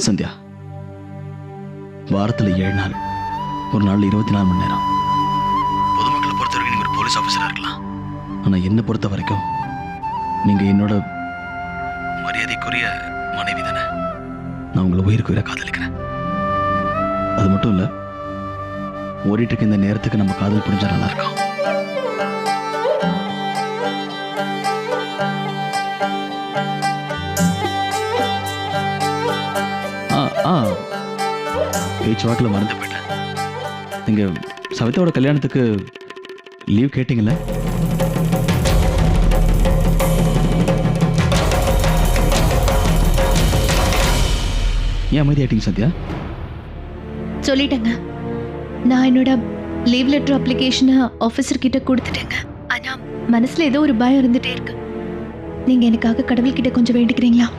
சந்தியா, வாரத்தில் 7 நாள், ஒரு நாள் 24 மணி நேரம். பொதுமக்களை பொறுத்த வரைக்கும் நீங்க ஒரு போலீஸ் ஆஃபீஸரா இருக்கலாம். ஆனா என்னை பொறுத்த வரைக்கும் நீங்க என்னோட மரியாதைக்குரிய மனைவி தானே. நான் உங்களை உயிருக்கு உயிரை காதலிக்கிறேன். அது மட்டும் இல்ல, ஓடிட்டு இருக்க இந்த நேரத்துக்கு நம்ம காதல் புரிஞ்சா நல்லா இருக்கும். பேச்சுவாக்கில் மறந்து போயிட்டேன். நீங்க சவிதாவோட கல்யாணத்துக்கு லீவ் கேட்டீங்கல்ல? ஏன் அமைதியாயிட்டீங்க சத்யா? சொல்லிட்டேங்க. நான் என்னோட லீவ் லெட்டர் அப்ளிகேஷனை ஆஃபீஸர் கிட்ட கொடுத்துட்டேங்க. ஆனா மனசுல ஏதோ ஒரு பயம் இருந்துட்டே இருக்கு. நீங்க எனக்காக கடவுள்கிட்ட கொஞ்சம் வேண்டிக்கிறீங்களா?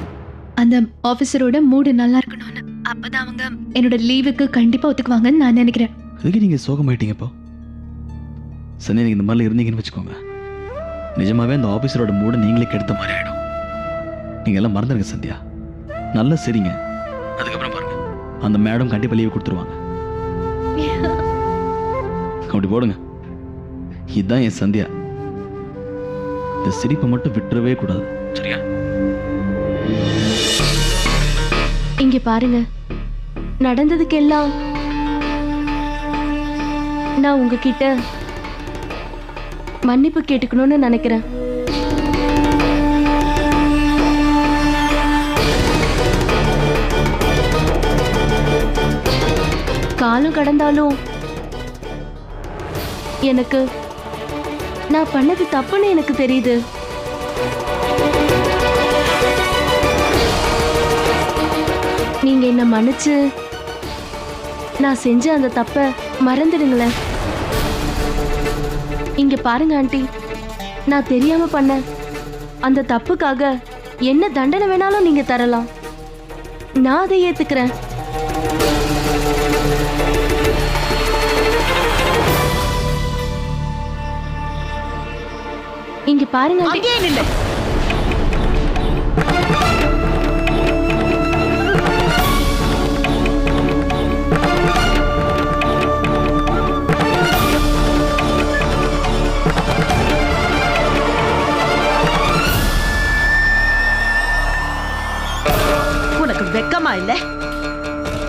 அந்த ஆஃபீஸரோட மூடு நல்லா இருக்கணும்னு. அப்பதான் அவங்க என்னோட லீவுக்கு கண்டிப்பா ஒத்துக்குவாங்கன்னு நான் நினைக்கிறேன். அதுக்கு நீங்க சோகமாயிட்டீங்க இப்போ? சந்தியா, நீங்க இந்த மாதிரிலாம் இருந்தீங்கன்னு வச்சுக்கோங்க, நிஜமாவே அந்த ஆஃபீஸரோட மூட நீங்களே கெடுத்த மாதிரி ஆயிடும். நீங்க எல்லாம் மறந்துடுங்க சந்தியா. நல்லா சரிங்க. அதுக்கப்புறம் பாருங்க, அந்த மேடம் கண்டிப்பா லீவு கொடுத்துருவாங்க. அப்படி போடுங்க. இதுதான் என் சந்தியா. இந்த சிரிப்பை மட்டும் விட்டுறவே கூடாது, சரியா? இங்க பாருங்க, நடந்ததுக்கெல்லாம் நான் உங்ககிட்ட மன்னிப்பு கேட்டுக்கணும்னு நினைக்கிறேன். காலம் கடந்தாலும் எனக்கு நான் பண்ணது தப்புன்னு எனக்கு தெரியுது. நீங்க என்ன மன்னிச்சு நான் செஞ்ச அந்த தப்ப மறந்துடுங்களேன். இங்க பாருங்க ஆண்டி, நான் தெரியாம பண்ண அந்த தப்புக்காக என்ன தண்டனை வேணாலும் நீங்க தரலாம். நான் அதை ஏத்துக்கிறேன். இங்க பாருங்க ஆண்டி. வெக்கமா இல்ல?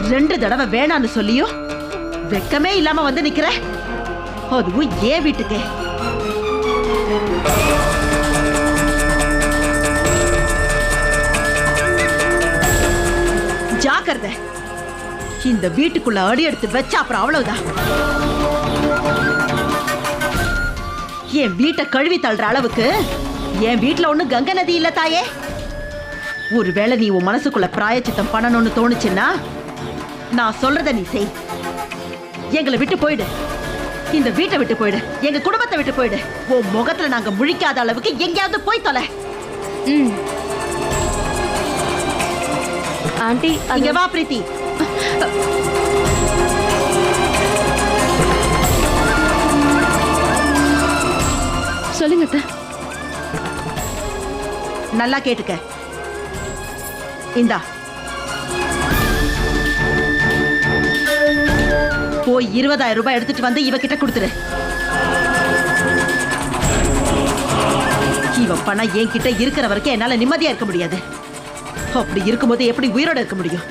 2 தடவை வேணான்னு சொல்லியும் வெக்கமே இல்லாம வந்து நிக்கிற. அதுவும் ஏன் வீட்டுக்கு? ஜாக்கிரதை, இந்த வீட்டுக்குள்ள அடி எடுத்து வச்சா அப்புறம் அவ்வளவுதான். என் வீட்டை கழுவி தள்ளுற அளவுக்கு என் வீட்டுல ஒண்ணு கங்கை நதி இல்ல தாயே. ஒருவேளை நீ உன் மனசுக்குள்ள பிராயச்சித்தம் பண்ணணும்னு தோணுச்சுன்னா நான் சொல்றத நீ செய். எங்களை விட்டு போயிடு, இந்த வீட்டை விட்டு போயிடு, எங்க குடும்பத்தை விட்டு போயிடு. உன் முகத்துல நாங்க முழிக்காத அளவுக்கு எங்கேயாவது போய் தொலை. ஆண்டி, இங்க வா பிரீத்தி. சொல்லுங்க அத்தை. நல்லா கேட்டுக்க. இந்தா போய் 20,000 ரூபாய் எடுத்துட்டு வந்து இவகிட்ட கொடுத்துரு. இவ பணம் என்கிட்ட இருக்கிற வரைக்கும் என்னால நிம்மதியா இருக்க முடியாது. அப்படி இருக்கும்போது எப்படி உயிரோட இருக்க முடியும்?